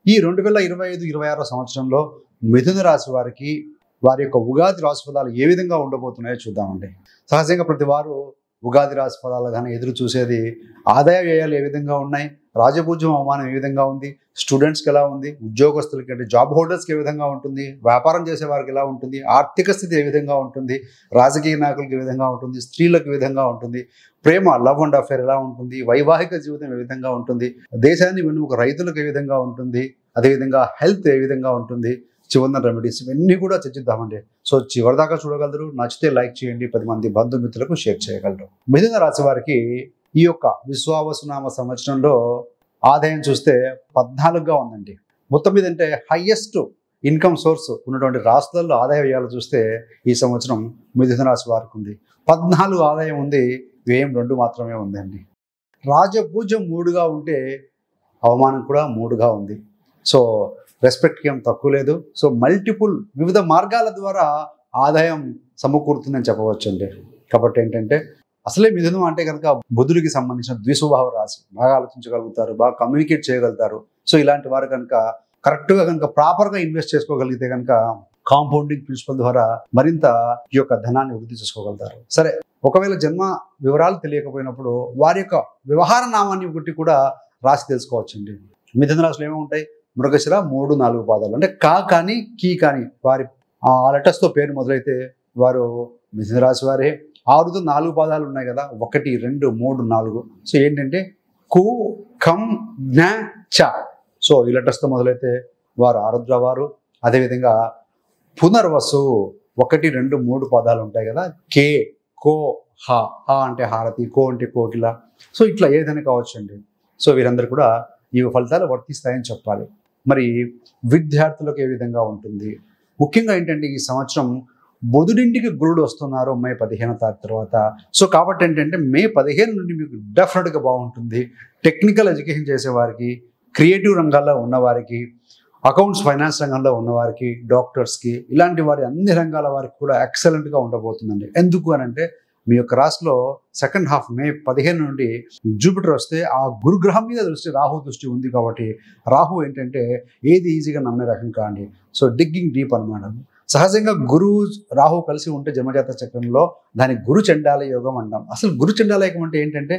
ఈ 2025-26 సంవత్సరంలో మిథున రాశి వారికి వారి యొక్క ఉగాది రాశి ఫలాలు ఏ విధంగా ఉండబోతున్నాయో చూద్దామండి. సహజంగా ప్రతి వారు ఉగాది రాశి ఫలాలు కానీ ఎదురు చూసేది ఆదాయ వ్యయాలు ఏ విధంగా ఉన్నాయి, రాజపూజ్యం అవమానం ఏ విధంగా ఉంది, స్టూడెంట్స్కి ఎలా ఉంది, ఉద్యోగస్తులకి అంటే జాబ్ హోల్డర్స్కి ఏ విధంగా ఉంటుంది, వ్యాపారం చేసే వారికి ఎలా ఉంటుంది, ఆర్థిక స్థితి ఏ విధంగా ఉంటుంది, రాజకీయ నాయకులకు ఏ విధంగా ఉంటుంది, స్త్రీలకు ఏ విధంగా ఉంటుంది, ప్రేమ లవ్ అండ్ అఫేర్ ఎలా ఉంటుంది, వైవాహిక జీవితం ఏ విధంగా ఉంటుంది, దేశాన్ని వెన్నుముక రైతులకు ఏ విధంగా ఉంటుంది, అదేవిధంగా హెల్త్ ఏ విధంగా ఉంటుంది, చివరిన రెమెడీస్ ఇవన్నీ కూడా చర్చిద్దామండి. సో చివరిదాకా చూడగలరు. నచ్చితే లైక్ చేయండి, 10 మంది బంధుమిత్రులకు షేర్ చేయగలరు. మిథున రాశి వారికి ఈ యొక్క విశ్వావసునామ సంవత్సరంలో ఆదాయం చూస్తే 14గా ఉందండి. మొత్తం మీద అంటే హైయెస్ట్ ఇన్కమ్ సోర్స్ ఉన్నటువంటి రాష్ట్రాల్లో ఆదాయ వ్యయాలు చూస్తే ఈ సంవత్సరం మిథున రాశి వారికి ఉంది. 14 ఆదాయం ఉంది, వ్యయం 2 మాత్రమే ఉందండి. రాజపూజ్యం 3గా ఉంటే అవమానం కూడా 3గా ఉంది. సో రెస్పెక్ట్కి ఏం తక్కువ లేదు. సో మల్టిపుల్ వివిధ మార్గాల ద్వారా ఆదాయం సమకూరుతుందని చెప్పవచ్చండి. కాబట్టి ఏంటంటే అసలే మిథునం అంటే కనుక బుధుడికి సంబంధించిన ద్విస్వభావ రాశి. బాగా ఆలోచించగలుగుతారు, బాగా కమ్యూనికేట్ చేయగలుగుతారు. సో ఇలాంటి వారు కనుక కరెక్ట్గా కనుక ప్రాపర్గా ఇన్వెస్ట్ చేసుకోగలిగితే కనుక కాంపౌండింగ్ ప్రిన్సిపల్ ద్వారా మరింత ఈ యొక్క ధనాన్ని వృద్ధి చేసుకోగలుగుతారు. సరే, ఒకవేళ జన్మ వివరాలు తెలియకపోయినప్పుడు వారి యొక్క వ్యవహార నామాన్ని ఒకటి కూడా రాసి తెలుసుకోవచ్చండి. మిథున రాశిలో ఏమేమి ఉంటాయి? మృగశిర 3-4 పాదాలు అంటే కా కానీ కీ కానీ వారి ఆ లెటర్స్తో పేరు మొదలైతే వారు మిథున రాశి వారే. 6తో 4 పాదాలు ఉన్నాయి కదా, 1, 2, 3, 4. సో ఏంటంటే కు, కం, జ్ఞ, చ. సో ఈ లెటర్స్తో మొదలైతే వారు ఆరుద్ర వారు. అదేవిధంగా పునర్వసు 1, 2, 3 పాదాలు ఉంటాయి కదా, కే, కో, హ. హ అంటే హారతి, కో అంటే కోకిల. సో ఇట్లా ఏదైనా కావచ్చు అండి. సో వీరందరూ కూడా ఈ ఫలితాలు వర్తిస్తాయని చెప్పాలి. మరి విద్యార్థులకు ఏ విధంగా ఉంటుంది? ముఖ్యంగా ఏంటంటే ఈ సంవత్సరం బుధుడింటికి గురుడు వస్తున్నారు మే 15వ తారీఖు తర్వాత. సో కాబట్టి ఏంటంటే మే 15 నుండి మీకు డెఫినెట్గా బాగుంటుంది. టెక్నికల్ ఎడ్యుకేషన్ చేసేవారికి, క్రియేటివ్ రంగాల్లో ఉన్నవారికి, అకౌంట్స్ ఫైనాన్స్ రంగంలో ఉన్నవారికి, డాక్టర్స్కి, ఇలాంటి వారి అన్ని రంగాల వారికి కూడా ఎక్సలెంట్గా ఉండబోతుందండి. ఎందుకు అని అంటే మీ యొక్క రాశిలో సెకండ్ హాఫ్ మే 15 నుండి జూపిటర్ వస్తే ఆ గురుగ్రహం మీద దృష్టి, రాహు దృష్టి ఉంది. కాబట్టి రాహు ఏంటంటే ఏది ఈజీగా నమ్మే రకం కాండి. సో డిగ్గింగ్ డీప్ అనమాట. సహజంగా గురువు రాహు కలిసి ఉంటే జన్మజాత చక్రంలో దాని గురు చండాల యోగం అంటాం. అసలు గురు చండాల యోగం అంటే ఏంటంటే